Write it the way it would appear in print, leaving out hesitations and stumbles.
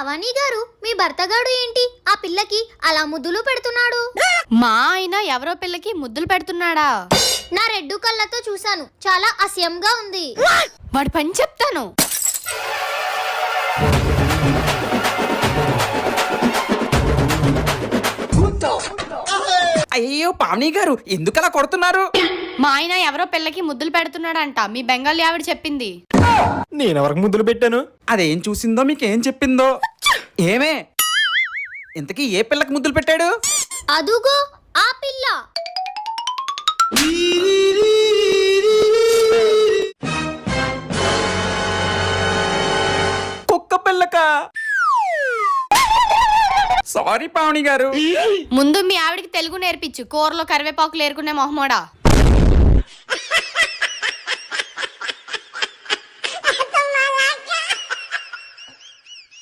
భవానీ గారు, మీ భర్తగాడు ఏంటి ఆ పిల్లకి అలా ముద్దులు పెడుతున్నాడు? మా ఆయన ఎవరో పిల్లకి ముద్దులు పెడుతున్నాడా? నా రెడ్డు కళ్ళతో చూశాను, చాలా అసహ్యంగా ఉంది. వాడి పని చెప్తాను. అయ్యో పావని గారు, ఎందుకలా కొడుతున్నారు? మా ఆయన ఎవరో పిల్లకి ముద్దులు పెడుతున్నాడంట. మీ బెంగాలీ ఆవిడ చెప్పింది. నేనెవరికి ముద్దులు పెట్టాను? అదేం చూసిందో మీకేం చెప్పిందో? ఏమే, ఇంతకీ ఏ పిల్లకి ముద్దులు పెట్టాడు? అదుగో ఆ పిల్ల. కుక్క పిల్లకా? సారీ పావని గారు. ముందు మీ ఆవిడకి తెలుగు నేర్పించు. కూరలో కరివేపాకులు ఏరుకునే మొహమోడా.